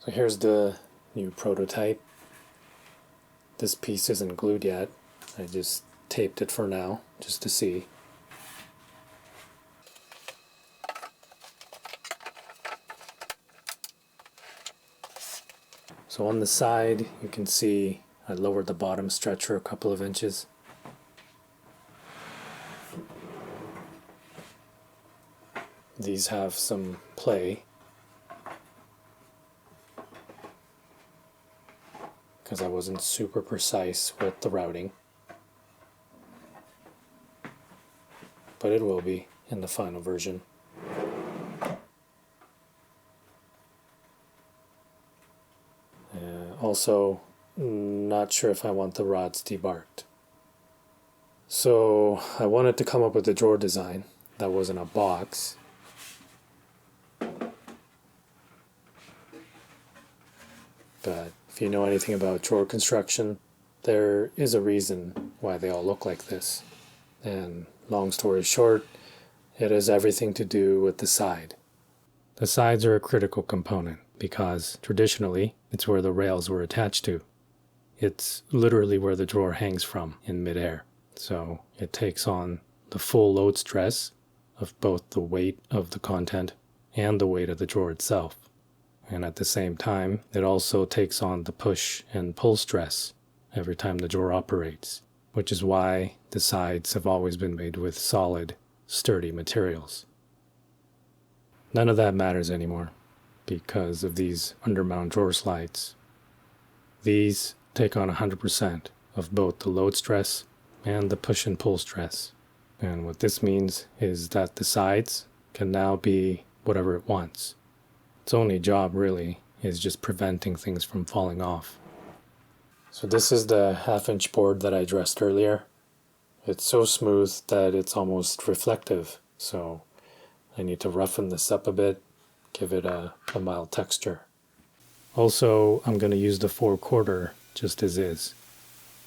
So here's the new prototype. This piece isn't glued yet. I just taped it for now, just to see. So on the side, you can see I lowered the bottom stretcher a couple of inches. These have some play because I wasn't super precise with the routing, but it will be in the final version. Also, not sure if I want the rods debarked. So I wanted to come up with a drawer design that was in a box. But if you know anything about drawer construction, there is a reason why they all look like this. And long story short, it has everything to do with the side. The sides are a critical component because traditionally it's where the rails were attached to. It's literally where the drawer hangs from in midair. So it takes on the full load stress of both the weight of the content and the weight of the drawer itself. And at the same time, it also takes on the push and pull stress every time the drawer operates, which is why the sides have always been made with solid, sturdy materials. None of that matters anymore because of these undermount drawer slides. These take on 100% of both the load stress and the push and pull stress. And what this means is that the sides can now be whatever it wants. Its only job really is just preventing things from falling off. So this is the 1/2-inch board that I dressed earlier. It's so smooth that it's almost reflective, so I need to roughen this up a bit, give it a mild texture. Also, I'm going to use the 4/4 just as is.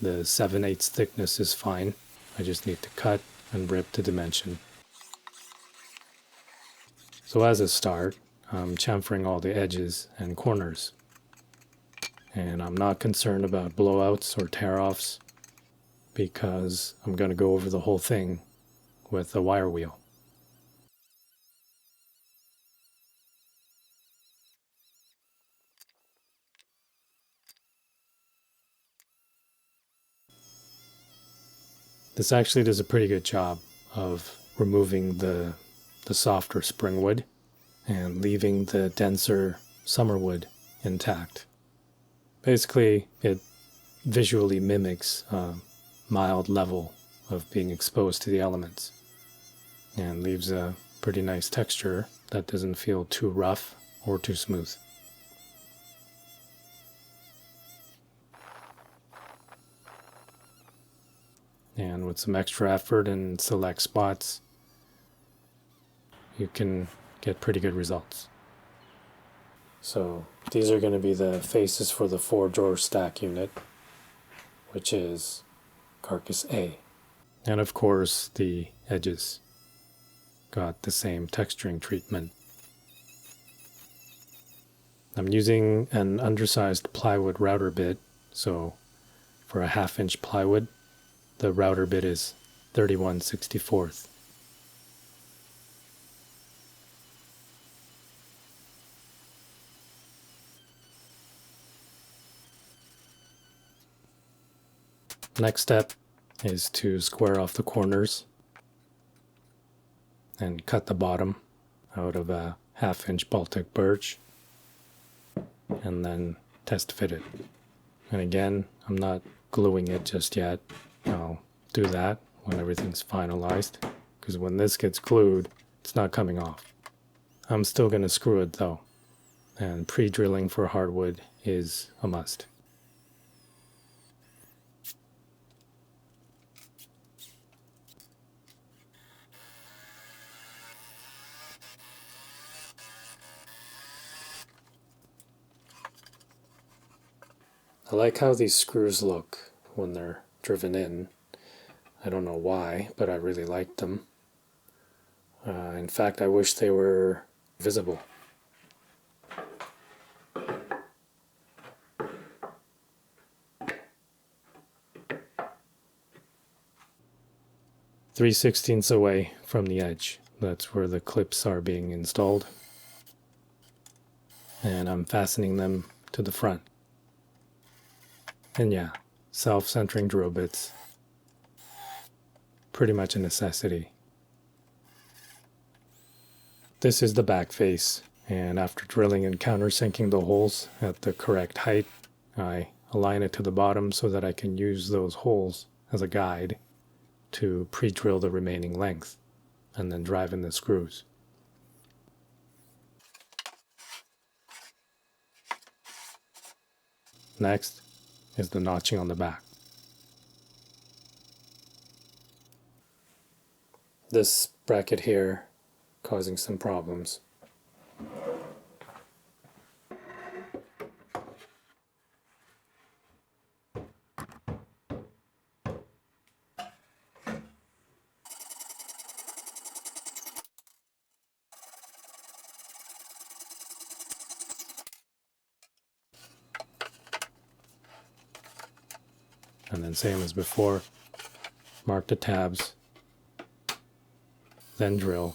The 7/8 thickness is fine. I just need to cut and rip the dimension. So as a start, I'm chamfering all the edges and corners. And I'm not concerned about blowouts or tear-offs because I'm going to go over the whole thing with a wire wheel. This actually does a pretty good job of removing the softer spring wood and leaving the denser summer wood intact. Basically, it visually mimics a mild level of being exposed to the elements and leaves a pretty nice texture that doesn't feel too rough or too smooth. And with some extra effort in select spots, you can get pretty good results. So these are going to be the faces for the 4-drawer stack unit, which is carcass A. And of course the edges got the same texturing treatment. I'm using an undersized plywood router bit, so for a 1/2-inch plywood, the router bit is 31/64. Next step is to square off the corners and cut the bottom out of a 1/2-inch Baltic birch and then test fit it. And again, I'm not gluing it just yet. I'll do that when everything's finalized, because when this gets glued, it's not coming off. I'm still going to screw it though, and pre-drilling for hardwood is a must. I like how these screws look when they're driven in. I don't know why, but I really like them. In fact, I wish they were visible. 3/16 away from the edge. That's where the clips are being installed. And I'm fastening them to the front. And yeah, self-centering drill bits. Pretty much a necessity. This is the back face, and after drilling and countersinking the holes at the correct height, I align it to the bottom so that I can use those holes as a guide to pre-drill the remaining length and then drive in the screws. Next is the notching on the back. This bracket here causing some problems. And then same as before, mark the tabs, then drill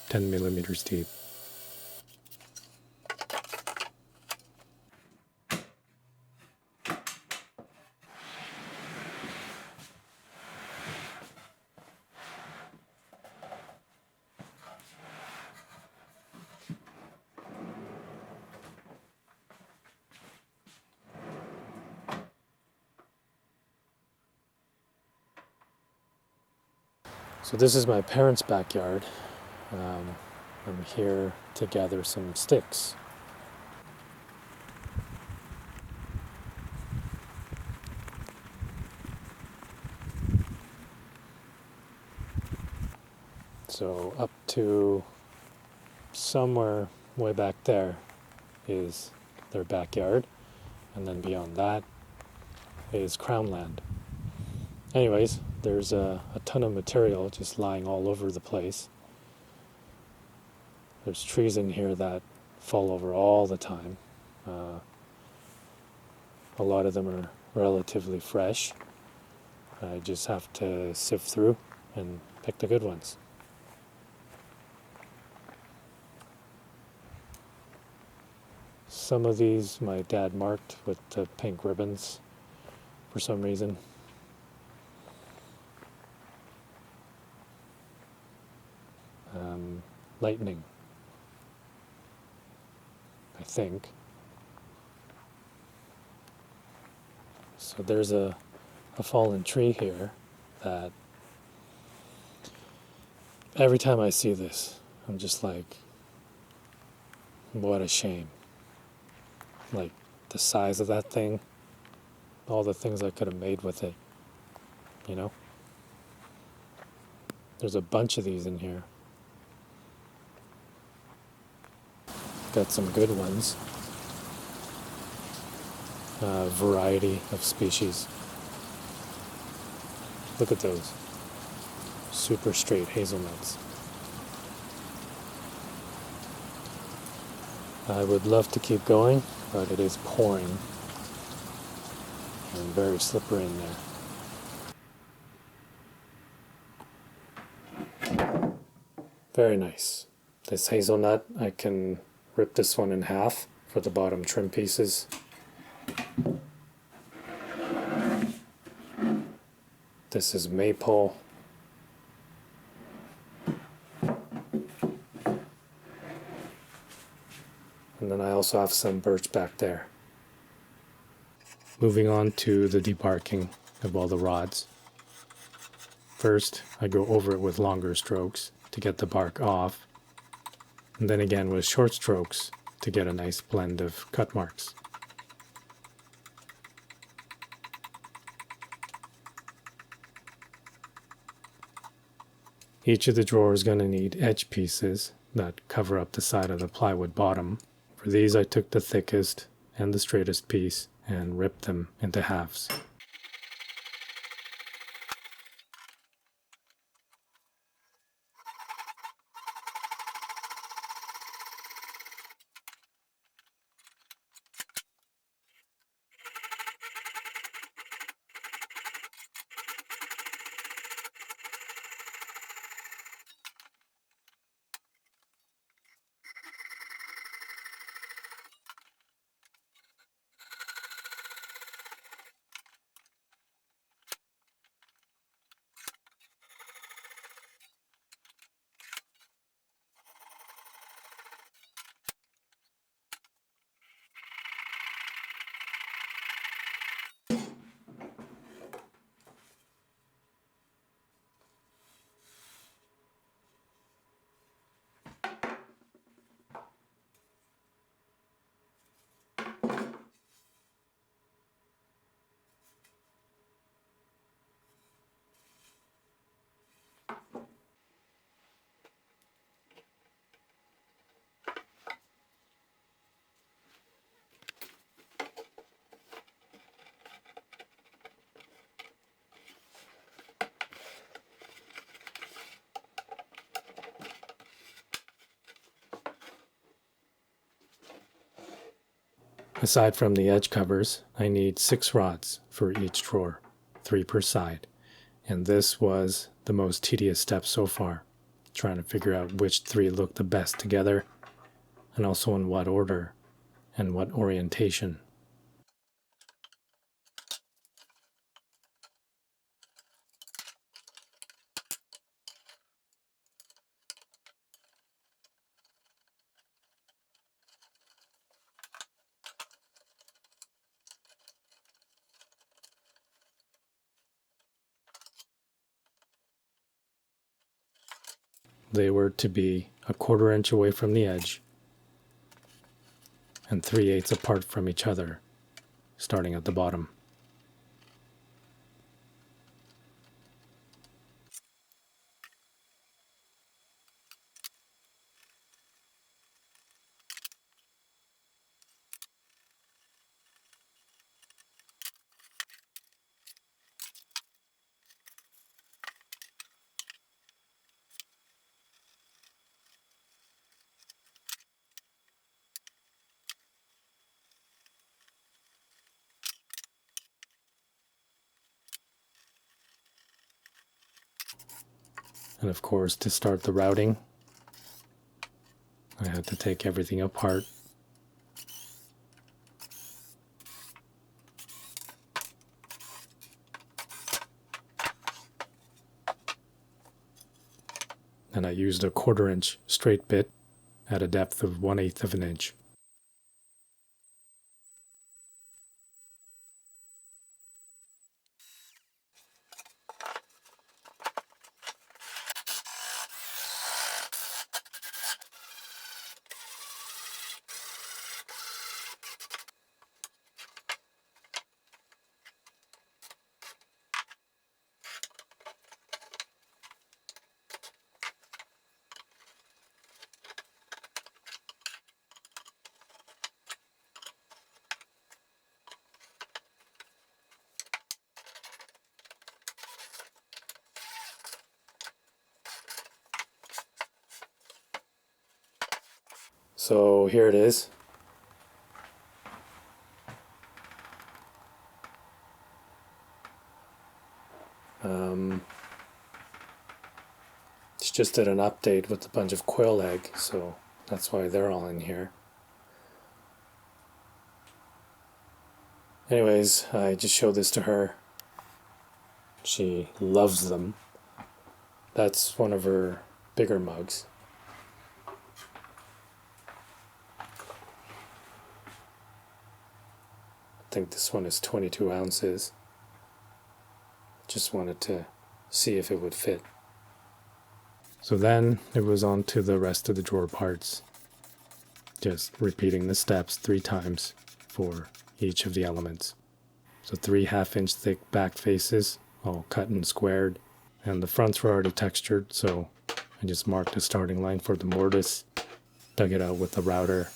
10 millimeters deep. So this is my parents' backyard. I'm here to gather some sticks. So up to somewhere way back there is their backyard, and then beyond that is crown land. Anyways, there's a ton of material just lying all over the place. There's trees in here that fall over all the time. A lot of them are relatively fresh. I just have to sift through and pick the good ones. Some of these my dad marked with the pink ribbons for some reason. Lightning, I think. So there's a fallen tree here that every time I see this, I'm just like, what a shame. Like the size of that thing, all the things I could have made with it, you know? There's a bunch of these in here. Got some good ones. Variety of species. Look at those. Super straight hazelnuts. I would love to keep going, but it is pouring and very slippery in there. Very nice. This hazelnut, I can rip this one in half for the bottom trim pieces. This is maple. And then I also have some birch back there. Moving on to the debarking of all the rods. First, I go over it with longer strokes to get the bark off, and then again with short strokes to get a nice blend of cut marks. Each of the drawers is going to need edge pieces that cover up the side of the plywood bottom. For these I took the thickest and the straightest piece and ripped them into halves. Aside from the edge covers, I need 6 rods for each drawer, 3 per side. And this was the most tedious step so far, trying to figure out which 3 look the best together, and also in what order and what orientation. They were to be 1/4 inch away from the edge and 3/8 apart from each other, starting at the bottom. And of course, to start the routing, I had to take everything apart. And I used a 1/4 inch straight bit at a depth of 1/8 of an inch. So here it is. Just did an update with a bunch of quail egg, so that's why they're all in here. Anyways, I just showed this to her. She loves them. That's one of her bigger mugs. I think this one is 22 ounces. Just wanted to see if it would fit. So then it was on to the rest of the drawer parts. Just repeating the steps 3 times for each of the elements. So 3 1/2 inch thick back faces, all cut and squared. And the fronts were already textured, so I just marked a starting line for the mortise, dug it out with the router,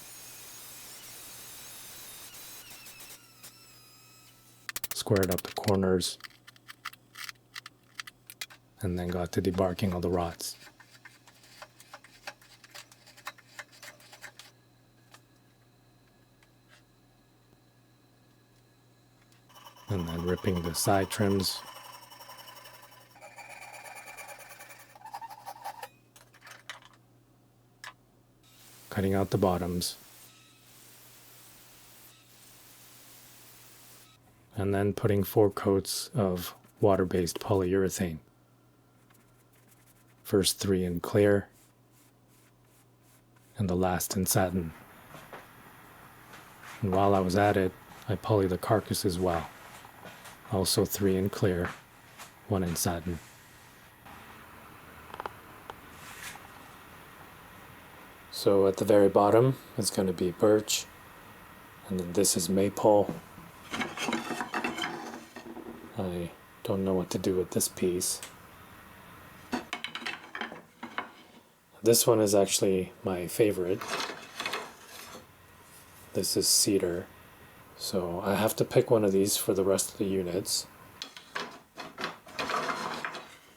squared up the corners, and then got to debarking all the rods. And then ripping the side trims. Cutting out the bottoms. And then putting 4 coats of water-based polyurethane. First 3 in clear, and the last in satin. And while I was at it, I poly the carcass as well. Also 3 in clear, 1 in satin. So at the very bottom, it's going to be birch, and then this is maple. I don't know what to do with this piece. This one is actually my favorite. This is cedar. So I have to pick one of these for the rest of the units.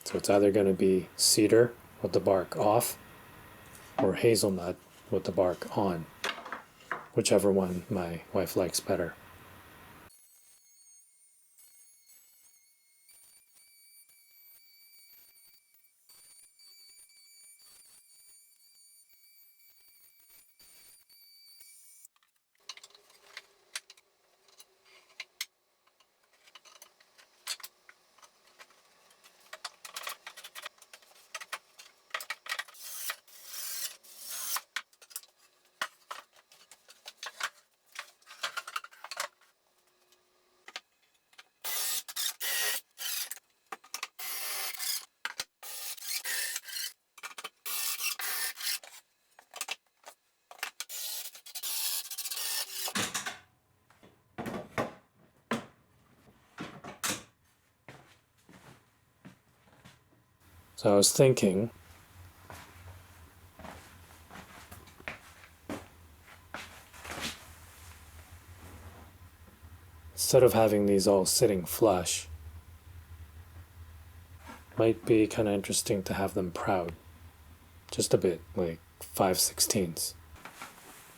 So it's either going to be cedar with the bark off or hazelnut with the bark on. whichever one my wife likes better. So I was thinking, instead of having these all sitting flush, might be kind of interesting to have them proud. Just a bit, like 5/16.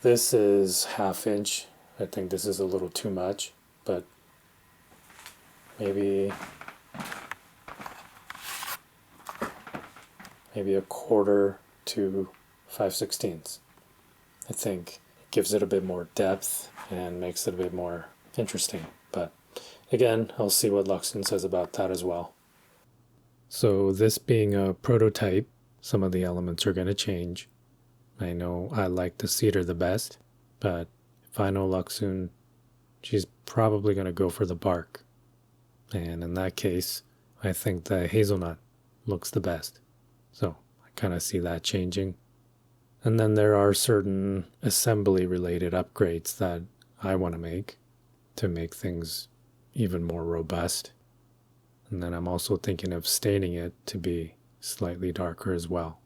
This is 1/2 inch. I think this is a little too much, but maybe 1/4 to 5/16. I think it gives it a bit more depth and makes it a bit more interesting. But again, I'll see what Luxon says about that as well. So this being a prototype, some of the elements are going to change. I know I like the cedar the best, but if I know Luxon, she's probably going to go for the bark. And in that case, I think the hazelnut looks the best. So I kind of see that changing. And then there are certain assembly related upgrades that I want to make things even more robust. And then I'm also thinking of staining it to be slightly darker as well.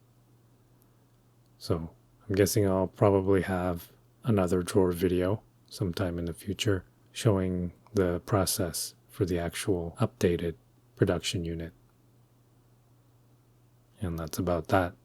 So I'm guessing I'll probably have another drawer video sometime in the future showing the process for the actual updated production unit. And that's about that.